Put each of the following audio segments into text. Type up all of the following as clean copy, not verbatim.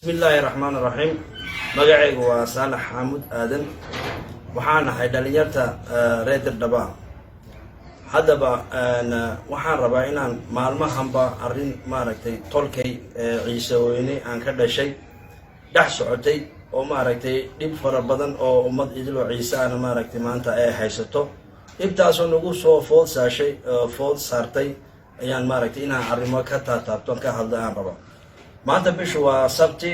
بسم الله الرحمن الرحيم magacaygu waa Saalax Xamuud Aadan waxaan ahay dhalinyarta reer Dhaba hadaba waxaan rabaa inaan maalmahanba arin maaragtay tolkay ciise weyne aan ka dhashay dhax socotay oo maaragtay dib fara badan oo ummad idil oo ciise aan maaragtay maanta ay haysato ibtaas oo nagu soo food saartay ayaan maaragtay inaan arrimo ka taataabto ka hadlaan rabo maanta bishu waa sabti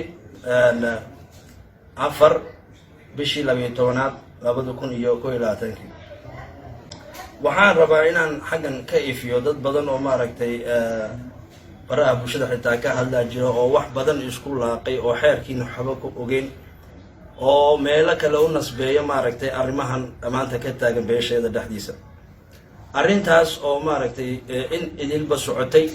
afar bishii 12aad 2021 waxaan rabaa inaan xagan ka ifiyo dad badan oo maaragtay baraha bulshada xitaa ka hadla jiro oo wax badan isku laaqay oo xeerkiina xaba ku ogeyn oo meelo kale u nasbeeyo maaragtay arrimahan maanta ka taagan beesheeda dhaxdiisa arrintaas oo maaragtay in idilba socotay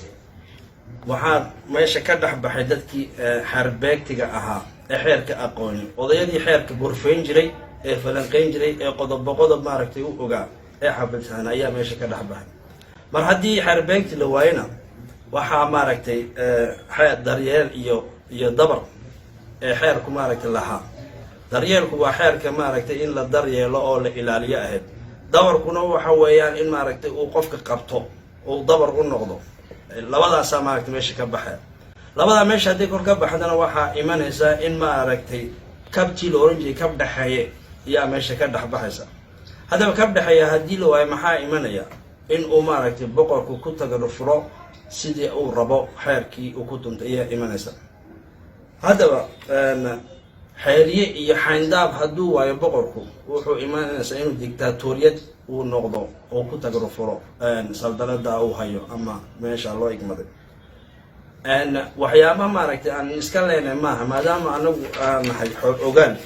waxaan meesha ka dhaxbaxay dadkii xarbeegtiga ahaa ee xeerka aqooni odayadii xeerka gorfeyn jiray ee falanqeyn jiray ee qodob maaragtay u ogaa ee xabadsan ayaa meesha ka dhaxbaxay mar haddii xarbeegti la waayna waxaa maaragtay daryeel iyo dabar ee xeerku maaragtay lahaa daryeelku waa xeerka maaragtay in la daryeelo oo la ilaaliyo ahayd dabarkuna waxa weeyaan in maaragtay uu qofka qabto oo dabar u noqdo labadaas maaragtay meesha ka baxay labada meesha hadii kor ka baxdana waxa imanaysa in maaragtay kabti orange kab dhaxaye iyo meesha ka dhaxbaxaysa hadaba kab dhaxaye hadii loo ay maxaa imanaya in uu maaragtay boqorku ku tagado furo sidii uu rabo xeerkii uu ku tuntay iyo imanaysa hadaba xeeriye iyo xayndaab haduu waayo boqorku wuxuu imanaysa inuu dictatoriyad uu noqdo oo ku tagado furo saldanada uu hayo ama meesha loo igmaday waxyaabaha maaragtay aan iska leenahay maaha maadaama anagu aan nahay xoog ogaan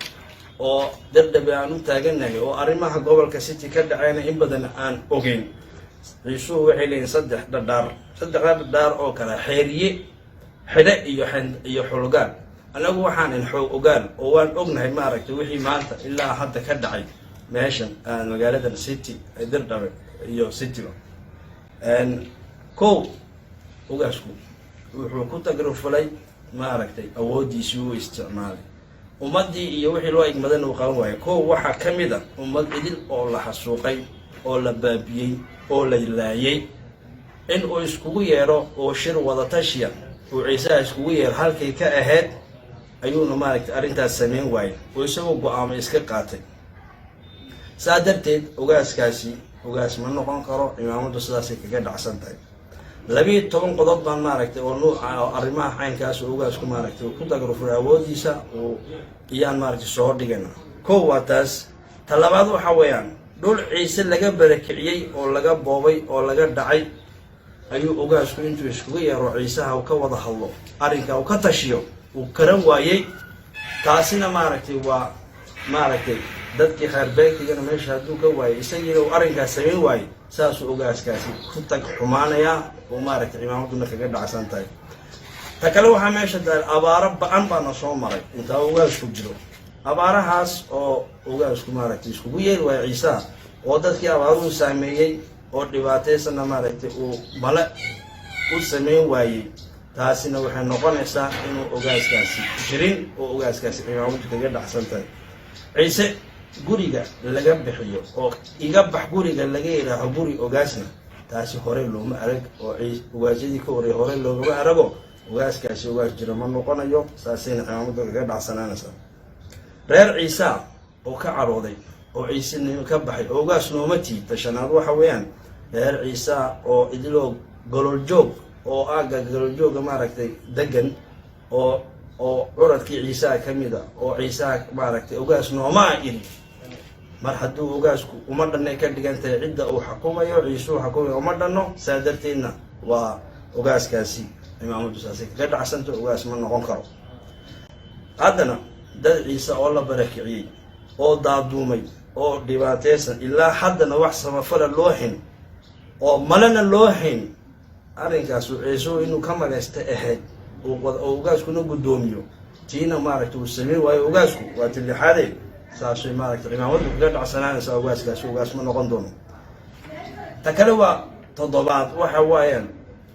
oo dardhabe aan u taaganahay oo arrimaha gobolka city ka dhacayna in badan aan ogeyn ciisuhu waxay leeyihiin saddex dhadhaar oo kale xeeriye xidhe iyo xulgaan anagu waxaan xoog ogaan oo waan ognahay maaragtay wixii maanta ilaa hadda ka dhacay meeshan magaaladan city dardhabe iyo city kow ogaasku wuxuu ku tagrifulay maaragtay awoodiisii uu isticmaalay ummadii iyo wixii loo igmadan uu qaban waayay kow waxaa ka mid ah ummad idil oo la xasuuqay oo la baabiyey oo la laayay in uu iskugu yeero oo shir wada tashiya oo ciisaha iskugu yeero halkay ka ahayd ayuuna maaragtay arrintaas sameyn waayay oo isagoo go'aamo iska qaatay saa darteed ogaaskaasi ogaas ma noqon karo imaamadu sidaasay kaga dhacsan tahay 12 qodob baan maaragtay oo nuuca arrimaha caynkaas oo ogaasku maaragtay ku tagrifay awoodiisa oo iyaan maaragtay soo dhigana koow waa taas talabaad waxa weeyaan dhul ciise laga barakiciyay oo laga boobay oo laga dhacay ayuu ogaasku intuu iskugu yeero ciisaha uu ka wada hadlo arrinka uu ka tashiyo uu karan waayay taasina maaragtay waa maaragtay dadkii xarbeegtigana meesha haduu ka waayay isagiina uu arrinkaas sameyn waayay saasuu ogaaskaasi ku tag xumaanaya oo maaragtay imaamaduna kaga dhacsan tahay ta kale waxaa meesha daal abaaro ba'an baana soo maray inta ogaasku jiro abaarahaas oo ogaasku maaragtay iskugu yeeri waayay ciisaha oo dadkii abaaruhu saameeyey oo dhibaataysana maaragtay uu male u sameyn waayay taasina waxay noqonaysaa inuu ogaaskaasi jirin oo ogaaskaasi imaamadu kaga dhacsan tahay ciise guriga laga bixiyo oo iga bax guriga laga yiraahdo guri ogaasna taasi hore looma arag oo ogaasadii ka hore looma arago ogaaskaasi ogaas jira ma noqonayo saasina imaamadu kaga dhacsanaanaysa reer ciise oo ka carooday oo ciisinimo ka baxay ogaas nooma tiita shanaad waxa weeyaan reer ciise oo idiloo golol joog oo aaga golol jooga maaragtay degan oo curadkii ciise ka mid ah oo ciise maaragtay ogaas nooma iri mar hadduu ogaasku uma dhanay ka dhigantay cidda uu xukumayo ciisuu xukumayo uma dhano saa darteedna waa ogaaskaasi imaamadu saasay kaga dhacsanta ogaas ma noqon karo haddana dad ciise oo la barakiciyey oo daaduumay oo dhibaataysan ilaa haddana wax samafala loo hayn oo malena loo hayn arrinkaas ciisuu inuu ka magaysta ahayd oo ogaaskuna guddoomiyo tiina maaragtay uu sameyn waayo ogaasku waa tilixaadey saasay maaragtay imaamadu kaga dhacsanaanaysa ogaaskaasi ogaas ma noqon doono ta kale waa toddobaad waxa waayaan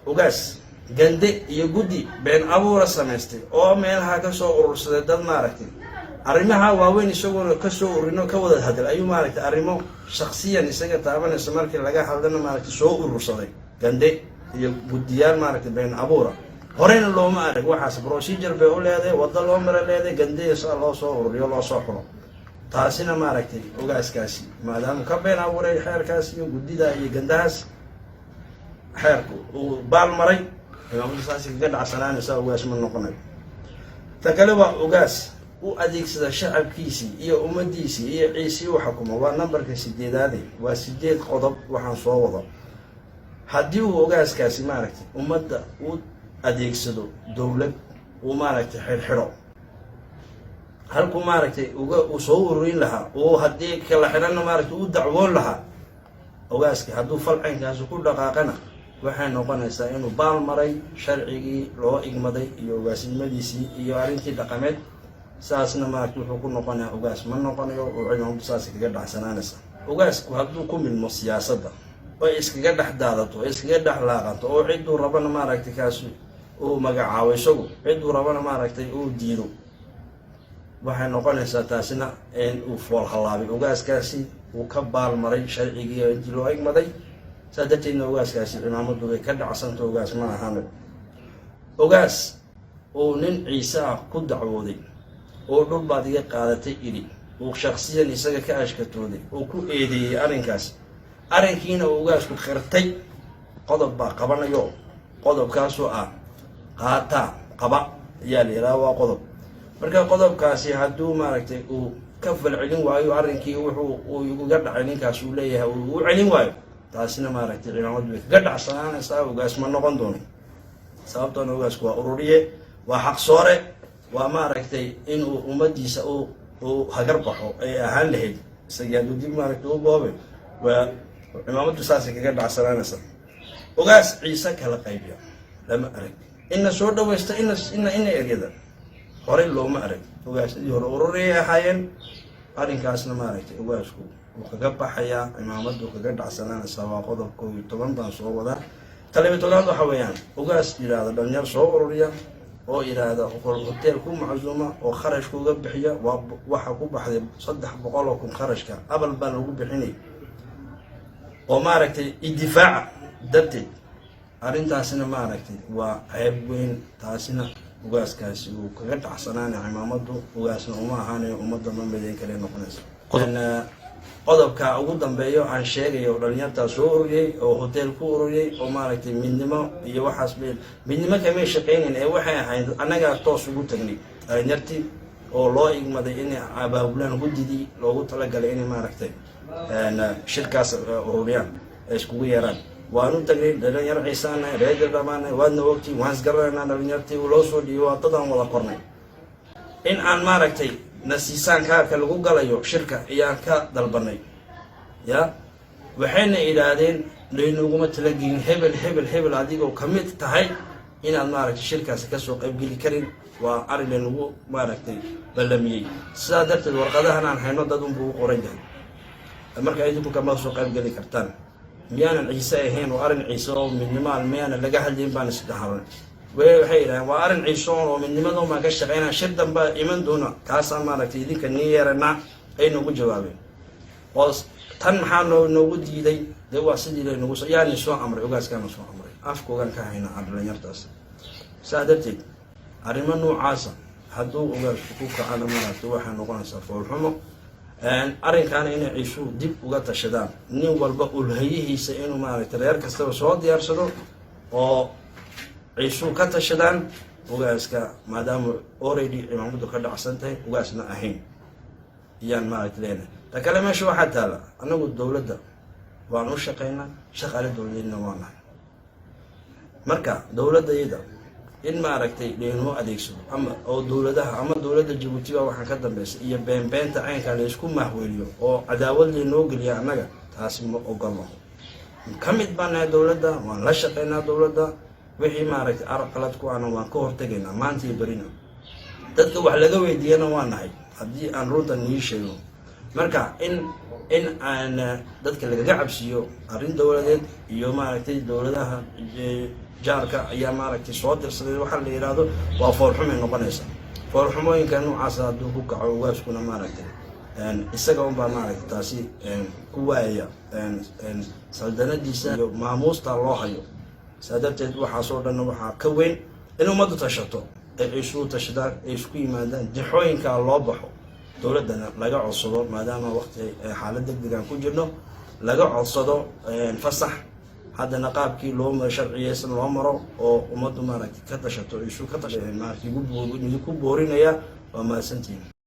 ogaas gande iyo guddi been abuura samaystay oo meelaha ka soo urursaday dad maaragtay arrimaha waaweyn isagoo ka soo ururino ka wada hadal ayuu maaragtay arrimo shakhsiyan isaga taabanaysa markii laga hadlana maaragtay soo urursaday gande iyo guddiyaal maaragtay been abuura horeyna looma arag waxaas procedure bay u leedahay waddo loo mara leedahay gande saa loo soo ururiyo loo soo xulo taasina maaragtay ogaaskaasi maadaama ka been abuuray xeerkaas iyo guddida iyo gandahaas xeerku uu baal maray imaamadu saasi kaga dhacsanaanaysa ogaas ma noqonayo ta kale waa ogaas u adeegsada shacabkiisii iyo ummadiisii iyo ciisii u xukumo waa nambarka 8aade waa 8 qodob waxaan soo wado haddii uu ogaaskaasi maaragtay ummadda u adeegsado dowlad uu maaragtay xirxiro halku maaragtay uu soo ururin lahaa oo haddii kala xidhanna maaragtay u dacwoon lahaa ogaaski hadduu falcaynkaasi ku dhaqaaqana waxay noqonaysaa inuu baal maray sharcigii loo igmaday iyo ogaasnimadiisii iyo arrintii dhaqameed saasna maaragtay wuxuu ku noqonayaa ogaas ma noqonayo oo cimaamadu saasi kaga dhacsanaanaysa ogaasku hadduu ku milmo siyaasadda oo iskaga dhex daadato iskaga dhex laaqanto oo cidduu rabana maaragtay kaasi uu magacaabo isagu cidduu rabana maaragtay uu diido waxay noqonaysaa taasina in uu fool halaabay ogaaskaasi uu ka baal maray sharcigii intii loo igmaday saa darteedna ogaaskaasi cimaamadu way ka dhacsanta ogaas ma ahaan ogaas oo nin ciise ah ku dacwooday oo dhul baad iga qaadatay idhi uu shakhsiyan isaga ka ashkatooday oo ku eedeeyey arrinkaas arrinkiina uu ogaasku khirtay qodob baa qabanayo qodobkaasoo ah qaataa qaba ayaa la yidhaha waa qodob marka qodobkaasi hadduu maaragtay uu ka falcelin waayo arrinkii uu iga dhacay ninkaas uu leeyahay uu u celin waayo taasina maaragtay cimaamadu way kaga dhacsanaanaysaa ogaas ma noqon doonin sababtoona ogaasku waa ururiye waa xaqsoore waa maaragtay inuu ummadiisa uu hagar baxo ay ahaan lahayd isagii hadduu dib maaragtay u boobay waa cimaamadu saasay kaga dhacsanaanaysaa ogaas ciise kala qaybiya lama arag ina soo dhawaysta ina eryada horey looma arag ogaasadii hore ururiyay ahaayeen arrinkaasna maaragtay ogaasku wuu kaga baxayaa cimaamadu kaga dhacsanaanaysaa waa qodob 11 baan soo wadaa 12 waxa weeyaan ogaas yiraahdo dhalinyar soo ururiya oo yiraahdo hotel ku maczuuma oo kharash kuga bixiya waxa ku baxday 300 kun kharashka abal baan lagu bixinay oo maaragtay idifaaca darteed arrintaasina maaragtay waa ceeb weyn taasina ogaaskaasi uu kaga dhacsanaanay cimaamadu ogaasna uma ahaanayo ummadda ma midayn kale noqonaysa qodobka ugu dambeeyo aan sheegayo dhalinyartaa soo ururiyey oo hotel ku ururiyey oo maaragtay midnimo iyo waxaas midnimo kamay shaqaynayn ee waxay ahayd annagaa toos ugu tagnay dhalinyartii oo loo igmaday inay abaabulaan guddidii loogu talagalay inay maaragtay shirkaas ururiyaan ay iskugu yeeraan waanu tagnay dhalinyar ciisaana reer dhamaana waadna waqti waan isgaranaynaa dhalinyartii loo soo dhiibo wadadaan wada qornay in aan maaragtay nasiisaan kaarka lagu galayo shirka ayaan ka dalbanay ya waxayna idhaahdeen laynuguma talagelin hebel adigoo ka mid tahay inaad maaragtay shirkaasi kasoo qaybgeli karin waa arrin laynagu maaragtay ballamiyey sidaa darteed warqadahan aan hayno dad unbuu u qoran yahay marka idinku kama soo qaybgeli kartaan miyaanan ciise ahayn oo arrin ciise oo midnimaan miyaanan laga hadlayn baan isdhaharan waxay yidhahdeen waa arrin ciise oo midnimada maan ka shaqaynaa shir damba iman doona kaasaan maaragtay idinka nii yeerana ay noogu jawaabeen oo tan maxaa noogu diiday dee waa sidii laynagu yaani soo amray ogaaskaana soo amray afkoogaan ka hayna dhalinyartaas saa darteed arrimo noocaasa hadduu ogaasku ku kacana maaragtay waxay noqonaysaa foolxumo arrinkaana inay ciisuhu dib uga tashadaan nin walba ulhayihiisa inuu maaragtay reer kastaba soo diyaarsado oo ciisuhu ka tashadaan ogaaska maadaama already cimaamadu ka dhacsan tahay ogaasna ahayn iyaan maaragtay leenahay ta kale meesha waxaa taala annagu dowladda waan u shaqaynaa shaqaale dowladeedna waa nahay marka dowladdayada in maaragtay laynoo adeegsado ama oo dowladaha ama dowladda Djibouti baa waxaan ka dambeysay iyo beenbeenta caynka la isku mahweliyo oo cadaawad laynoo geliya annaga taasi ma ogolo ka mid baan nahay dowladda waan la shaqaynaa dowladda wixii maaragtay arqalad ku ana waan ka hortagaynaa maanta iyo berina dadka wax laga weydiiyana waa nahay haddii aan runtan nii sheego marka in aan dadka lagaga cabsiyo arrin dowladeed iyo maaragtay dowladaha jaarka ayaa maaragtay soo dirsaday waxaa la yidhaahdo waa foolxumay noqonaysa foolxumooyinka noocaasa hadduu ku kaco ugaaskuna maaragtay isaga unbaa maaragtay taasi ku waayaya saldanadiisa iyo maamuusta loo hayo saa darteed waxaasoo dhanna waxaa ka weyn in ummaddu tashato ay isu tashadaan ay isku yimaadaan dixooyinkaa loo baxo dowladdana laga codsado maadaama waqti xaalad degdegan ku jirno laga codsado fasax haddana qaabkii loo sharciyeysan loo maro oo ummaddu maaragtay ka tashato isu ka tasha maaragtay igu boorinaya waa mahadsantihiin